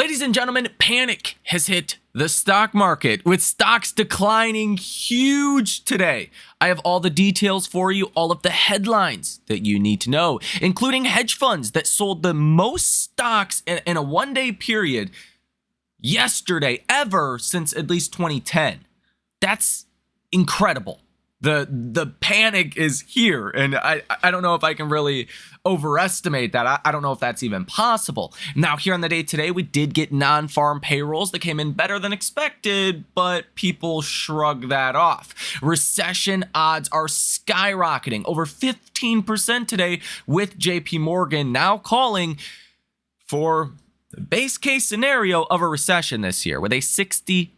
Ladies and gentlemen, panic has hit the stock market, with stocks declining huge today. I have all the details for you, all of the headlines that you need to know, including hedge funds that sold the most stocks in a one-day period yesterday ever since at least 2010. That's incredible. The panic is here, and I don't know if I can really overestimate that. I don't know if that's even possible. Now, here on the day today, we did get non-farm payrolls that came in better than expected, but people shrug that off. Recession odds are skyrocketing, over 15% today, with JP Morgan now calling for the base case scenario of a recession this year with a 60%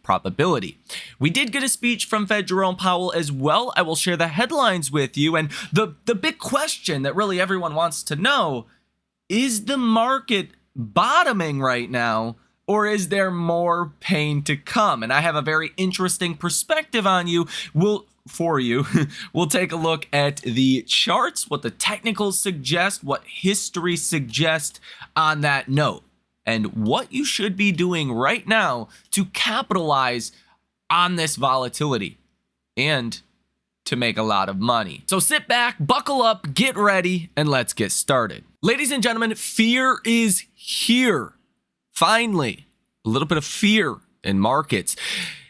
probability. We did get a speech from Fed Jerome Powell as well. I will share the headlines with you. And the big question that really everyone wants to know, is the market bottoming right now, or is there more pain to come? And I have a very interesting perspective on you. We'll take a look at the charts, what the technicals suggest, what history suggests on that note, and what you should be doing right now to capitalize on this volatility and to make a lot of money. So sit back, buckle up, get ready, and let's get started. Ladies and gentlemen, fear is here. Finally, a little bit of fear in markets.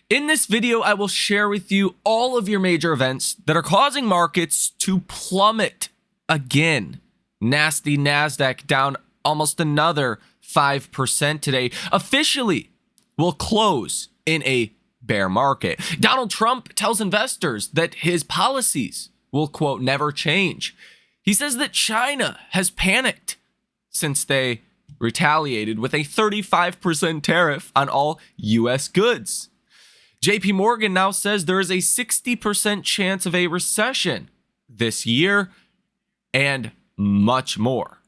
In this video, I will share with you all of your major events that are causing markets to plummet again. Nasty NASDAQ down almost another 5% today. Officially will close in a bear market. Donald Trump tells investors that his policies will, quote, never change. He says that China has panicked since they retaliated with a 35% tariff on all U.S. goods. JP Morgan now says there is a 60% chance of a recession this year, and much more.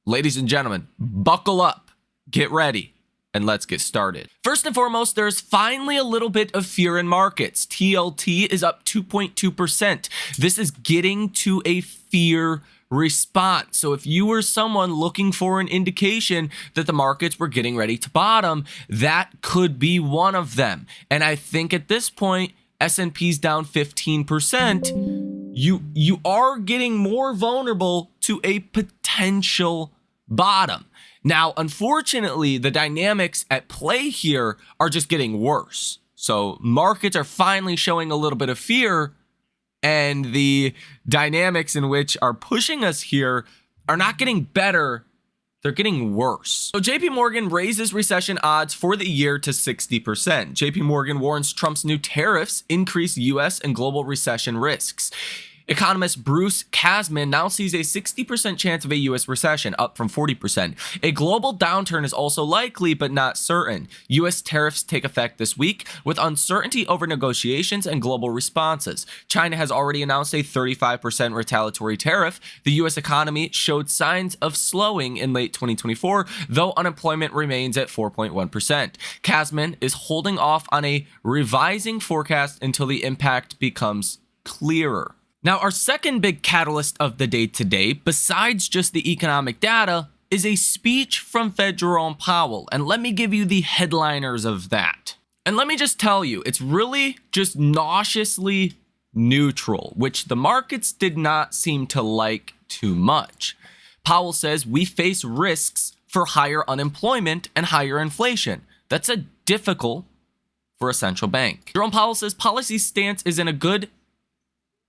Ladies and gentlemen, buckle up, get ready, and let's get started. First and foremost, there's finally a little bit of fear in markets. TLT is up 2.2%. This is getting to a fear response. So if you were someone looking for an indication that the markets were getting ready to bottom, that could be one of them. And I think at this point, S&P's down 15%. You are getting more vulnerable to a potential bottom. Now, unfortunately, the dynamics at play here are just getting worse. So markets are finally showing a little bit of fear, and the dynamics in which are pushing us here are not getting better, they're getting worse. So JP Morgan raises recession odds for the year to 60%. JP Morgan warns Trump's new tariffs increase US and global recession risks. Economist Bruce Kasman now sees a 60% chance of a U.S. recession, up from 40%. A global downturn is also likely, but not certain. U.S. tariffs take effect this week, with uncertainty over negotiations and global responses. China has already announced a 35% retaliatory tariff. The U.S. economy showed signs of slowing in late 2024, though unemployment remains at 4.1%. Kasman is holding off on a revising forecast until the impact becomes clearer. Now, our second big catalyst of the day today, besides just the economic data, is a speech from Fed Jerome Powell. And let me give you the headliners of that. And let me just tell you, it's really just nauseously neutral, which the markets did not seem to like too much. Powell says we face risks for higher unemployment and higher inflation. That's a difficult for a central bank. Jerome Powell says policy stance is in a good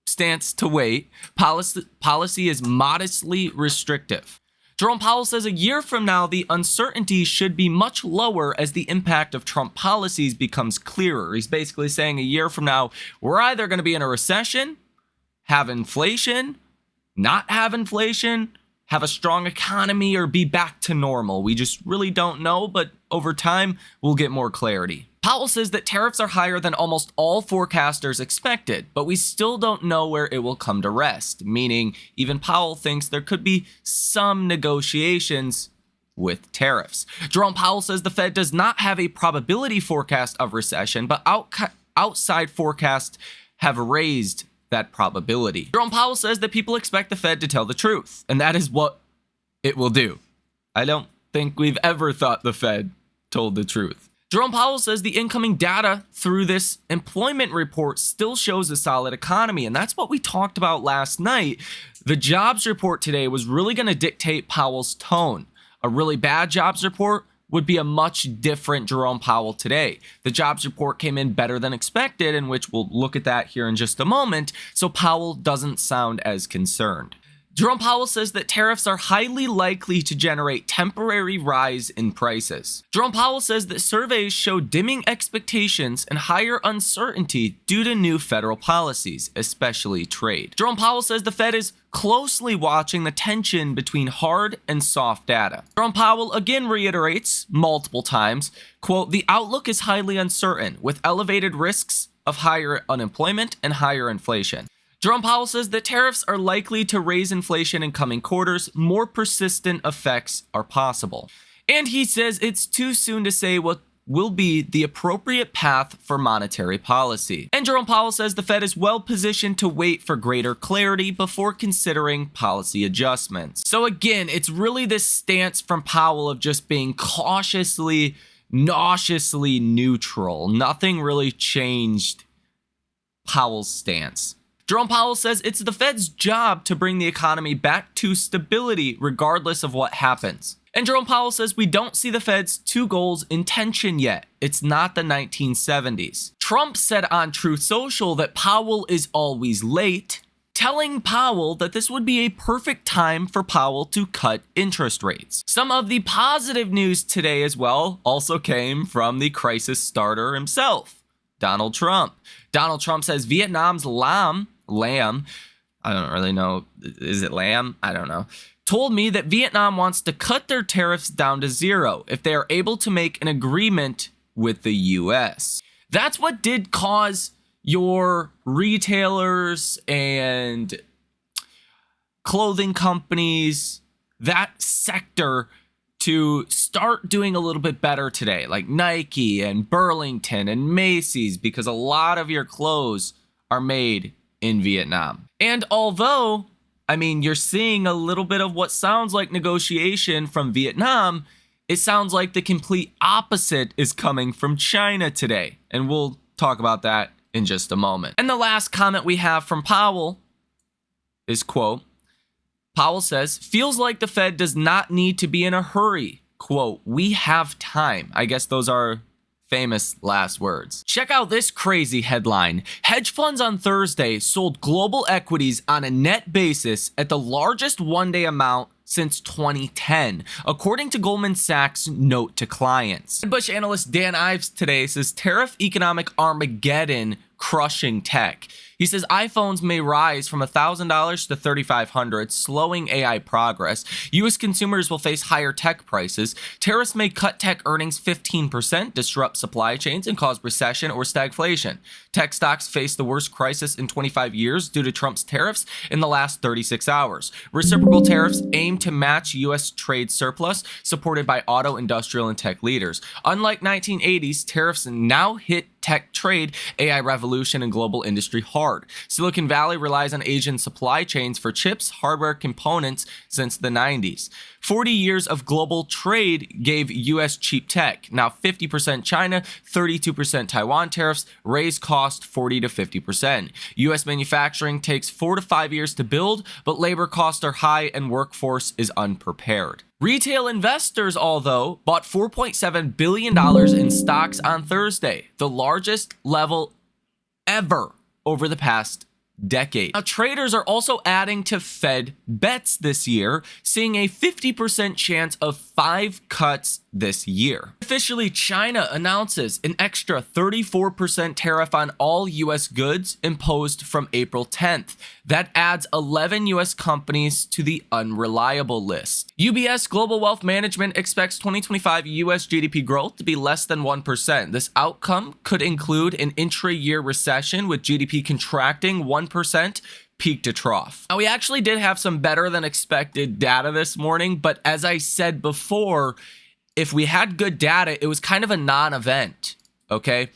stance to wait. Policy is modestly restrictive. Jerome Powell says a year from now, the uncertainty should be much lower as the impact of Trump policies becomes clearer. He's basically saying a year from now, we're either going to be in a recession, have inflation, not have inflation, have a strong economy, or be back to normal. We just really don't know, but over time, we'll get more clarity. Powell says that tariffs are higher than almost all forecasters expected, but we still don't know where it will come to rest, meaning even Powell thinks there could be some negotiations with tariffs. Jerome Powell says the Fed does not have a probability forecast of recession, but outside forecasts have raised that probability. Jerome Powell says that people expect the Fed to tell the truth, and that is what it will do. I don't think we've ever thought the Fed told the truth. Jerome Powell says the incoming data through this employment report still shows a solid economy, and that's what we talked about last night. The jobs report today was really going to dictate Powell's tone. A really bad jobs report would be a much different Jerome Powell today. The jobs report came in better than expected, in which we'll look at that here in just a moment, so Powell doesn't sound as concerned. Jerome Powell says that tariffs are highly likely to generate temporary rise in prices. Jerome Powell says that surveys show dimming expectations and higher uncertainty due to new federal policies, especially trade. Jerome Powell says the Fed is closely watching the tension between hard and soft data. Jerome Powell again reiterates multiple times, quote, "The outlook is highly uncertain with elevated risks of higher unemployment and higher inflation." Jerome Powell says that tariffs are likely to raise inflation in coming quarters. More persistent effects are possible. And he says it's too soon to say what will be the appropriate path for monetary policy. And Jerome Powell says the Fed is well positioned to wait for greater clarity before considering policy adjustments. So again, it's really this stance from Powell of just being cautiously, nauseously neutral. Nothing really changed Powell's stance. Jerome Powell says it's the Fed's job to bring the economy back to stability regardless of what happens. And Jerome Powell says we don't see the Fed's two goals in tension yet. It's not the 1970s. Trump said on Truth Social that Powell is always late, telling Powell that this would be a perfect time for Powell to cut interest rates. Some of the positive news today as well also came from the crisis starter himself, Donald Trump. Donald Trump says Vietnam's lamb, I don't really know, is it lamb? I don't know, told me that Vietnam wants to cut their tariffs down to zero if they are able to make an agreement with the US. That's what did cause your retailers and clothing companies, that sector, to start doing a little bit better today, like Nike and Burlington and Macy's, because a lot of your clothes are made in Vietnam. And although, I mean, you're seeing a little bit of what sounds like negotiation from Vietnam, it sounds like the complete opposite is coming from China today. And we'll talk about that in just a moment. And the last comment we have from Powell is, quote, Powell says, feels like the Fed does not need to be in a hurry. Quote, we have time. I guess those are famous last words. Check out this crazy headline. Hedge funds on Thursday sold global equities on a net basis at the largest one-day amount since 2010, according to Goldman Sachs' note to clients. Bush analyst Dan Ives today says tariff economic Armageddon crushing tech. He says iPhones may rise from $1,000 to $3,500, slowing AI progress. U.S. consumers will face higher tech prices. Tariffs may cut tech earnings 15%, disrupt supply chains, and cause recession or stagflation. Tech stocks face the worst crisis in 25 years due to Trump's tariffs in the last 36 hours. Reciprocal tariffs aim to match U.S. trade surplus, supported by auto, industrial, and tech leaders. Unlike 1980s, tariffs now hit tech trade, AI revolution, and global industry hard. Silicon Valley relies on Asian supply chains for chips, hardware, components since the 90s. 40 years of global trade gave U.S. cheap tech. Now 50% China, 32% Taiwan tariffs raise cost 40 to 50%. U.S. manufacturing takes 4 to 5 years to build, but labor costs are high and workforce is unprepared. Retail investors, although, bought $4.7 billion in stocks on Thursday, the largest level ever over the past decade. Now, traders are also adding to Fed bets this year, seeing a 50% chance of 5 cuts this year. Officially, China announces an extra 34% tariff on all U.S. goods imposed from April 10th. That adds 11 U.S. companies to the unreliable list. UBS Global Wealth Management expects 2025 U.S. GDP growth to be less than 1%. This outcome could include an intra-year recession with GDP contracting 1% peak to trough. Now, we actually did have some better than expected data this morning, but as I said before, if we had good data, it was kind of a non-event, okay?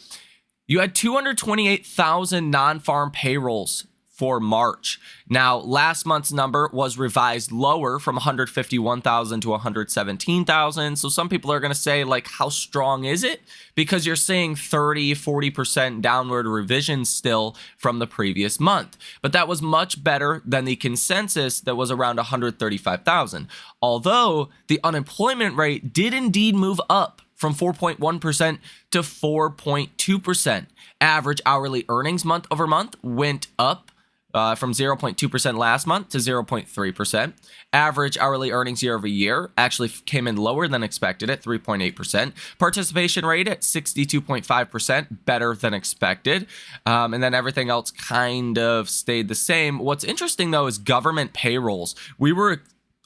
You had 228,000 non-farm payrolls for March. Now, last month's number was revised lower from 151,000 to 117,000. So some people are going to say, like, how strong is it? Because you're seeing 30, 40% downward revisions still from the previous month. But that was much better than the consensus that was around 135,000. Although the unemployment rate did indeed move up from 4.1% to 4.2%. Average hourly earnings month over month went up from 0.2% last month to 0.3%. Average hourly earnings year over year actually came in lower than expected at 3.8%. Participation rate at 62.5%, better than expected. And then everything else kind of stayed the same. What's interesting, though, is government payrolls. We were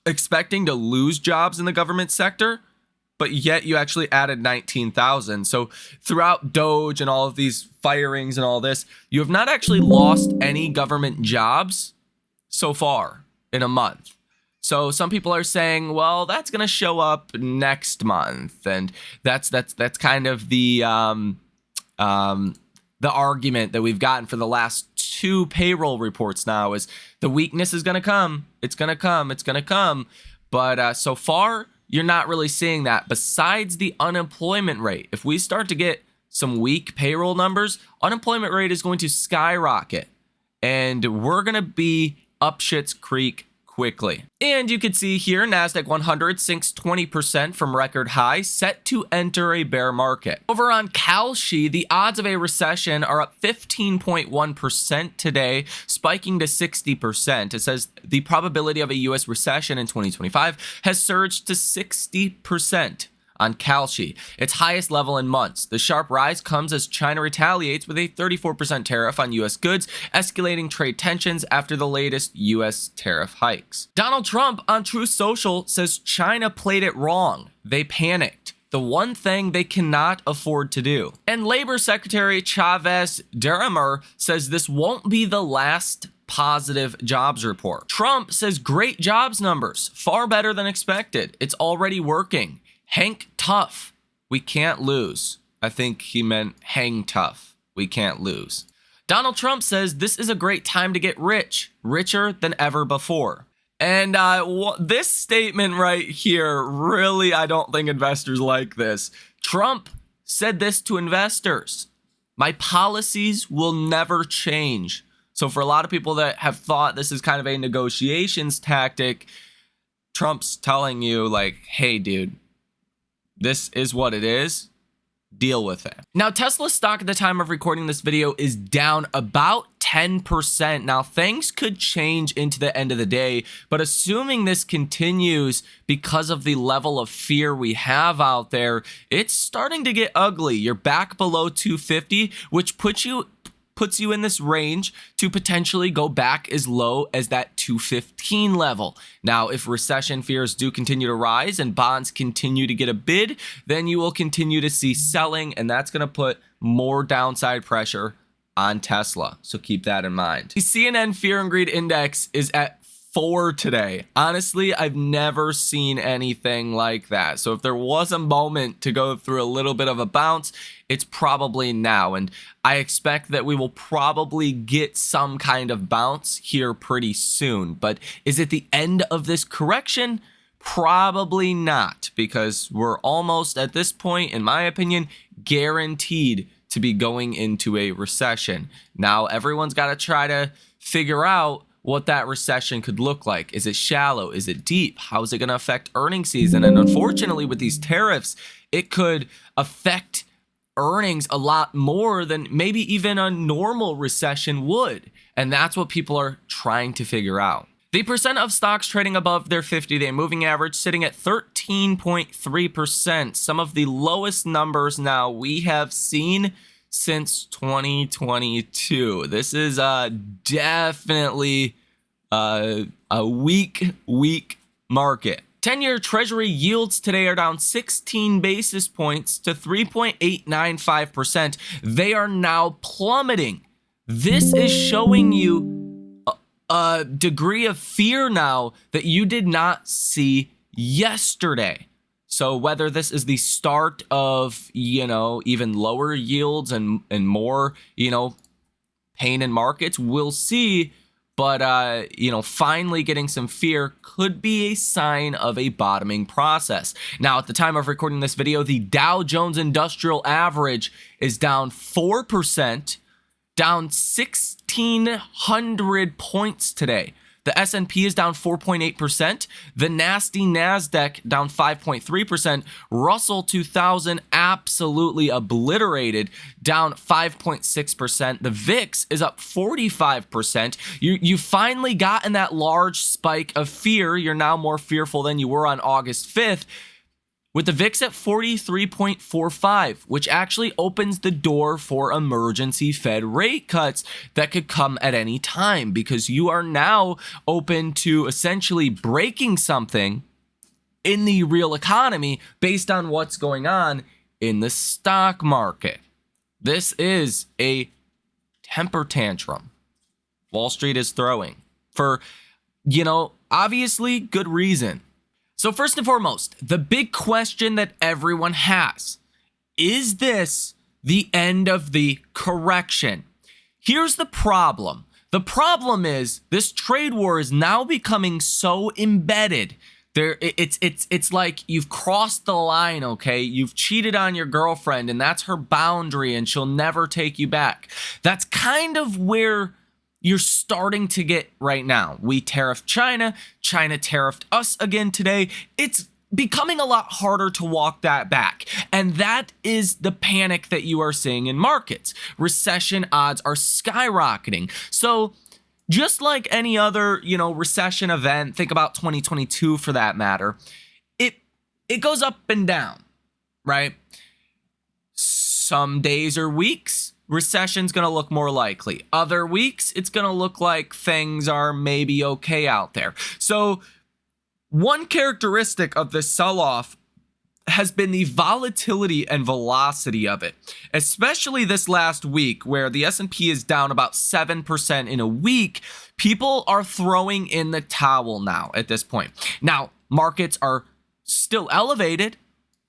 expecting to lose jobs in the government sector, but yet you actually added 19,000. So throughout Doge and all of these firings and all this, you have not actually lost any government jobs so far in a month. So some people are saying, well, that's going to show up next month. And that's kind of the argument that we've gotten for the last two payroll reports now is the weakness is going to come. It's going to come. It's going to come. But so far, you're not really seeing that. Besides the unemployment rate, if we start to get some weak payroll numbers, unemployment rate is going to skyrocket. And we're going to be up shit's creek quickly. And you can see here, NASDAQ 100 sinks 20% from record high, set to enter a bear market. Over on Kalshi, the odds of a recession are up 15.1% today, spiking to 60%. It says the probability of a U.S. recession in 2025 has surged to 60%. On Kalshi, its highest level in months. The sharp rise comes as China retaliates with a 34% tariff on U.S. goods, escalating trade tensions after the latest U.S. tariff hikes. Donald Trump on Truth Social says China played it wrong. They panicked. The one thing they cannot afford to do. And Labor Secretary Chavez Deramer says this won't be the last positive jobs report. Trump says great jobs numbers, far better than expected. It's already working. Hank tough, we can't lose. I think he meant hang tough, we can't lose. Donald Trump says this is a great time to get rich, richer than ever before. And this statement right here, really, I don't think investors like this. Trump said this to investors. My policies will never change. So for a lot of people that have thought this is kind of a negotiations tactic, Trump's telling you like, hey, dude, this is what it is. Deal with it. Now, Tesla stock at the time of recording this video is down about 10%. Now, things could change into the end of the day, but assuming this continues because of the level of fear we have out there, it's starting to get ugly. You're back below 250, which puts you in this range to potentially go back as low as that 215 level. Now, if recession fears do continue to rise and bonds continue to get a bid, then you will continue to see selling, and that's going to put more downside pressure on Tesla. So keep that in mind. The CNN Fear and Greed Index is at 4 today. Honestly, I've never seen anything like that. So if there was a moment to go through a little bit of a bounce, it's probably now. And I expect that we will probably get some kind of bounce here pretty soon. But is it the end of this correction? Probably not, because we're almost at this point, in my opinion, guaranteed to be going into a recession. Now, everyone's got to try to figure out what that recession could look like. Is it shallow? Is it deep? How is it going to affect earnings season? And unfortunately, with these tariffs, it could affect earnings a lot more than maybe even a normal recession would. And that's what people are trying to figure out. The percent of stocks trading above their 50-day moving average sitting at 13.3%. Some of the lowest numbers now we have seen since 2022. This is definitely a weak market. 10-year Treasury yields today are down 16 basis points to 3.895%. They are now plummeting. This is showing you a degree of fear now that you did not see yesterday. So whether this is the start of, even lower yields and more, pain in markets, we'll see. But, finally getting some fear could be a sign of a bottoming process. Now, at the time of recording this video, the Dow Jones Industrial Average is down 4%, down 1,600 points today. The S&P is down 4.8%. The nasty NASDAQ down 5.3%. Russell 2000 absolutely obliterated, down 5.6%. The VIX is up 45%. You finally gotten that large spike of fear. You're now more fearful than you were on August 5th. With the VIX at 43.45, which actually opens the door for emergency Fed rate cuts that could come at any time, because you are now open to essentially breaking something in the real economy based on what's going on in the stock market. This is a temper tantrum Wall Street is throwing for, obviously good reason. So first and foremost, the big question that everyone has, is this the end of the correction? Here's the problem. The problem is this trade war is now becoming so embedded. It's like you've crossed the line, okay? You've cheated on your girlfriend and that's her boundary and she'll never take you back. That's kind of where you're starting to get right now. We tariffed China. China tariffed us again today. It's becoming a lot harder to walk that back. And that is the panic that you are seeing in markets. Recession odds are skyrocketing. So just like any other, recession event, think about 2022 for that matter, it goes up and down, right? Some days or weeks, recession's going to look more likely. Other weeks, it's going to look like things are maybe okay out there. So one characteristic of this sell-off has been the volatility and velocity of it, especially this last week where the S&P is down about 7% in a week. People are throwing in the towel now at this point. Now, markets are still elevated.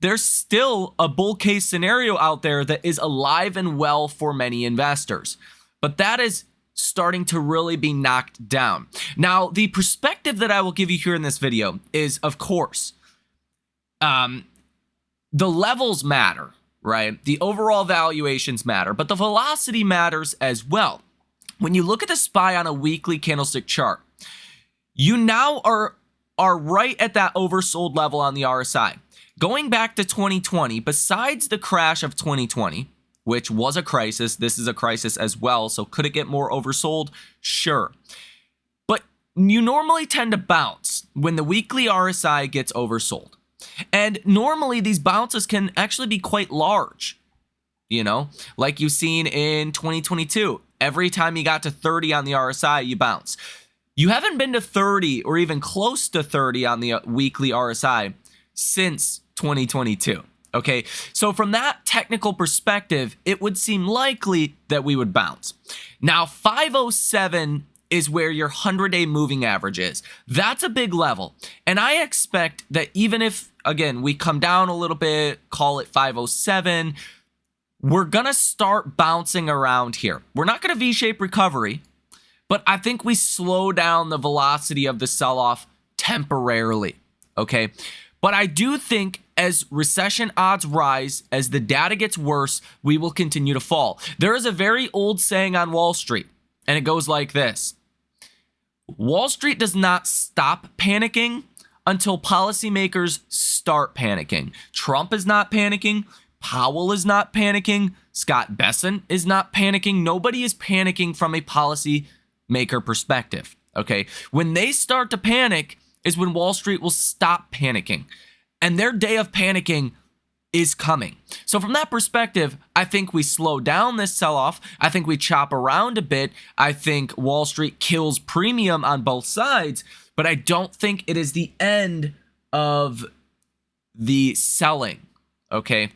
There's still a bull case scenario out there that is alive and well for many investors, but that is starting to really be knocked down. Now, the perspective that I will give you here in this video is, of course, the levels matter, right? The overall valuations matter, but the velocity matters as well. When you look at the SPY on a weekly candlestick chart, you now are right at that oversold level on the RSI. Going back to 2020, besides the crash of 2020, which was a crisis, this is a crisis as well, so could it get more oversold? Sure. But you normally tend to bounce when the weekly RSI gets oversold. And normally these bounces can actually be quite large, like you've seen in 2022. Every time you got to 30 on the RSI, you bounce. You haven't been to 30 or even close to 30 on the weekly RSI since 2022. Okay, so from that technical perspective, it would seem likely that we would bounce. Now, 507 is where your 100-day moving average is. That's a big level. And I expect that even if, again, we come down a little bit, call it 507, we're going to start bouncing around here. We're not going to V-shape recovery, but I think we slow down the velocity of the sell-off temporarily, okay? But I do think as recession odds rise, as the data gets worse, we will continue to fall. There is a very old saying on Wall Street, and it goes like this. Wall Street does not stop panicking until policymakers start panicking. Trump is not panicking. Powell is not panicking. Scott Bessent is not panicking. Nobody is panicking from a policymaker perspective, okay? When they start to panic is when Wall Street will stop panicking. And their day of panicking is coming. So from that perspective, I think we slow down this sell-off. I think we chop around a bit. I think Wall Street kills premium on both sides, but I don't think it is the end of the selling, okay?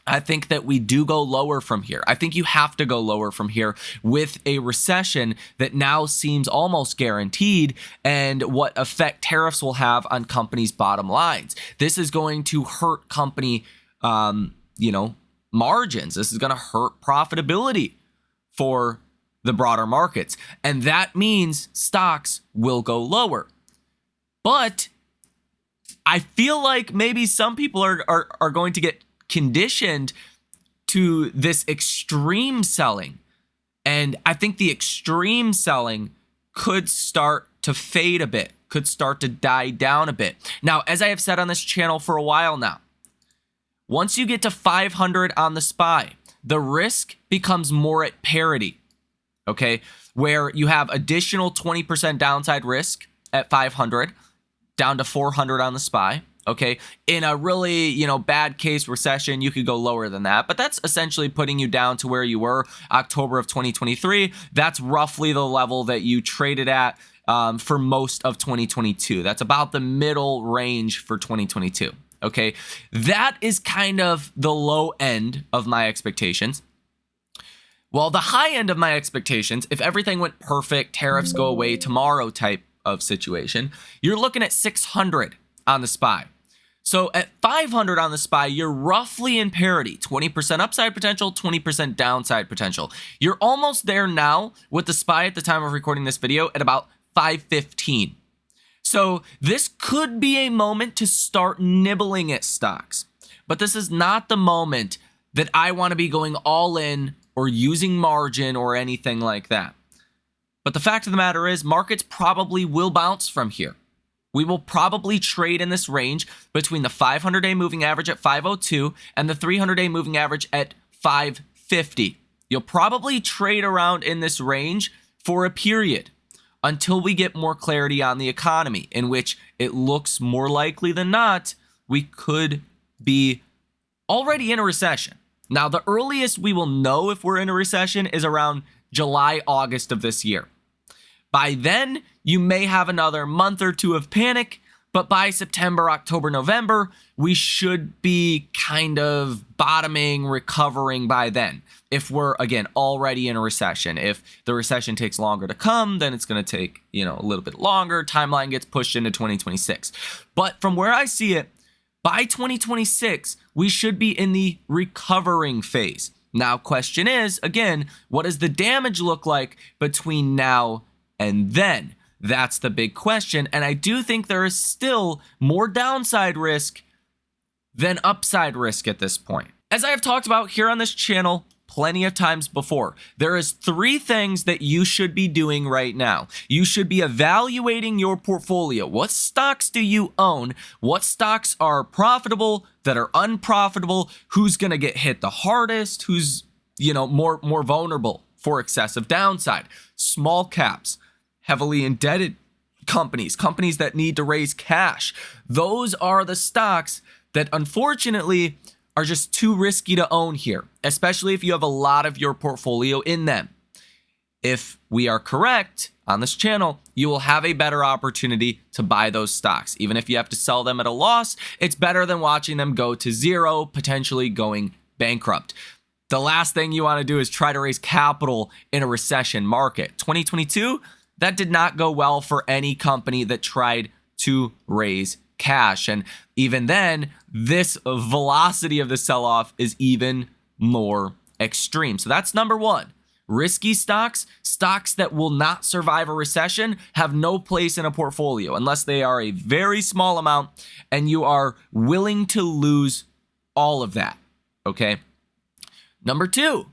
I think that we do go lower from here. I think you have to go lower from here with a recession that now seems almost guaranteed and what effect tariffs will have on companies' bottom lines. This is going to hurt company, margins. This is going to hurt profitability for the broader markets. And that means stocks will go lower. But I feel like maybe some people are going to get conditioned to this extreme selling. And I think the extreme selling could start to fade a bit, could start to die down a bit. Now, as I have said on this channel for a while now, once you get to 500 on the SPY, the risk becomes more at parity, okay? Where you have additional 20% downside risk at 500, down to 400 on the SPY, okay? In a really, bad case recession, you could go lower than that, but that's essentially putting you down to where you were October of 2023. That's roughly the level that you traded at for most of 2022. That's about the middle range for 2022, okay? That is kind of the low end of my expectations. Well, the high end of my expectations, if everything went perfect, tariffs go away tomorrow type of situation, you're looking at 600 on the SPY. So at 500 on the SPY, you're roughly in parity, 20% upside potential, 20% downside potential. You're almost there now with the SPY at the time of recording this video at about 515. So this could be a moment to start nibbling at stocks, but this is not the moment that I want to be going all in or using margin or anything like that. But the fact of the matter is, markets probably will bounce from here. We will probably trade in this range between the 500-day moving average at 502 and the 300-day moving average at 550. You'll probably trade around in this range for a period until we get more clarity on the economy, in which it looks more likely than not we could be already in a recession. Now, the earliest we will know if we're in a recession is around July, August of this year. By then, you may have another month or two of panic, but by September, October, November, we should be kind of bottoming, recovering by then. If we're, again, already in a recession. If the recession takes longer to come, then it's going to take, a little bit longer. Timeline gets pushed into 2026. But from where I see it, by 2026, we should be in the recovering phase. Now, question is, again, what does the damage look like between now and then? That's the big question. And I do think there is still more downside risk than upside risk at this point. As I have talked about here on this channel plenty of times before, there is 3 things that you should be doing right now. You should be evaluating your portfolio. What stocks do you own? What stocks are profitable, that are unprofitable? Who's going to get hit the hardest? Who's, more vulnerable for excessive downside? Small caps, heavily indebted companies that need to raise cash. Those are the stocks that unfortunately are just too risky to own here, especially if you have a lot of your portfolio in them. If we are correct on this channel, you will have a better opportunity to buy those stocks. Even if you have to sell them at a loss, it's better than watching them go to zero, potentially going bankrupt. The last thing you want to do is try to raise capital in a recession market. 2022, that did not go well for any company that tried to raise cash. And even then, this velocity of the sell-off is even more extreme. So that's number 1. Risky stocks, stocks that will not survive a recession, have no place in a portfolio unless they are a very small amount and you are willing to lose all of that, okay? Number 2,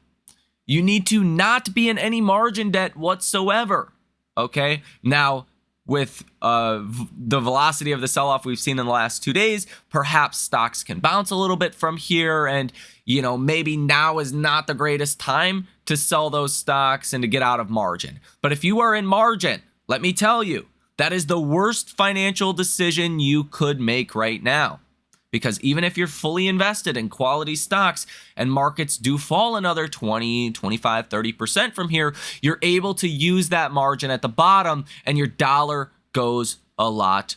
you need to not be in any margin debt whatsoever. Okay, now with the velocity of the sell-off we've seen in the last 2 days, perhaps stocks can bounce a little bit from here, and maybe now is not the greatest time to sell those stocks and to get out of margin. But if you are in margin, let me tell you, that is the worst financial decision you could make right now. Because even if you're fully invested in quality stocks and markets do fall another 20, 25, 30% from here, you're able to use that margin at the bottom and your dollar goes a lot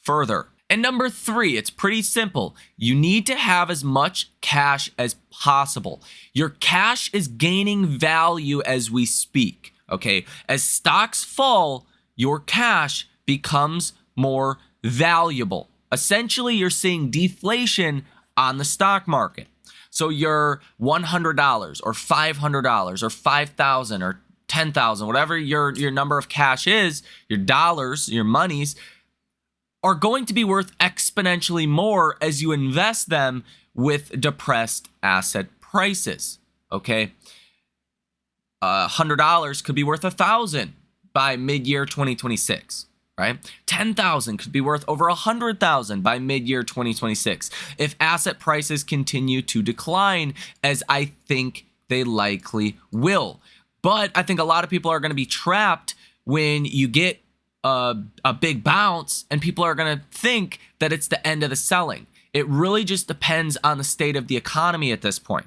further. And number 3, it's pretty simple. You need to have as much cash as possible. Your cash is gaining value as we speak, okay? As stocks fall, your cash becomes more valuable. Essentially, you're seeing deflation on the stock market. So your $100 or $500 or $5,000 or 10,000, whatever your number of cash is, your dollars, your monies, are going to be worth exponentially more as you invest them with depressed asset prices. Okay, $100 could be worth $1,000 by mid-year 2026. Right? 10,000 could be worth over 100,000 by mid-year 2026 if asset prices continue to decline, as I think they likely will. But I think a lot of people are going to be trapped when you get a big bounce and people are going to think that it's the end of the selling. It really just depends on the state of the economy at this point.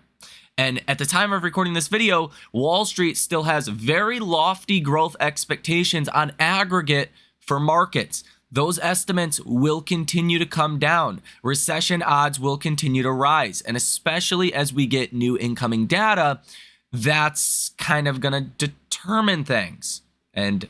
And at the time of recording this video, Wall Street still has very lofty growth expectations on aggregate for markets. Those estimates will continue to come down. Recession odds will continue to rise. And especially as we get new incoming data, that's kind of going to determine things. And,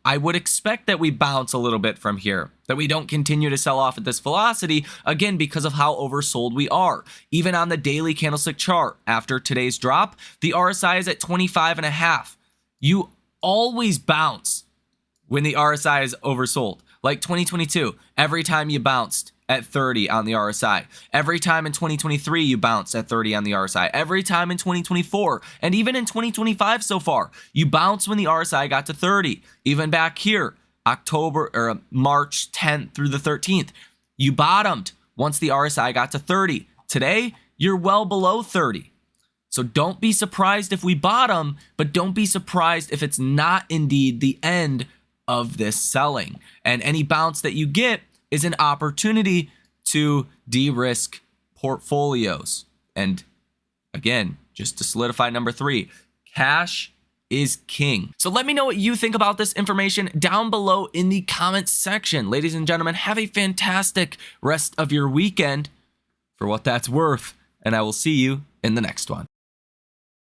I would expect that we bounce a little bit from here, that we don't continue to sell off at this velocity, again, because of how oversold we are. Even on the daily candlestick chart, after today's drop, the RSI is at 25.5. You always bounce when the RSI is oversold. Like 2022, every time you bounced at 30 on the RSI. Every time in 2023, you bounced at 30 on the RSI. Every time in 2024, and even in 2025 so far, you bounced when the RSI got to 30. Even back here, March 10th through the 13th, you bottomed once the RSI got to 30. Today, you're well below 30. So don't be surprised if we bottom, but don't be surprised if it's not indeed the end of this selling. And any bounce that you get is an opportunity to de-risk portfolios. And again, just to solidify number 3, cash is king. So let me know what you think about this information down below in the comments section. Ladies and gentlemen, have a fantastic rest of your weekend for what that's worth, and I will see you in the next one.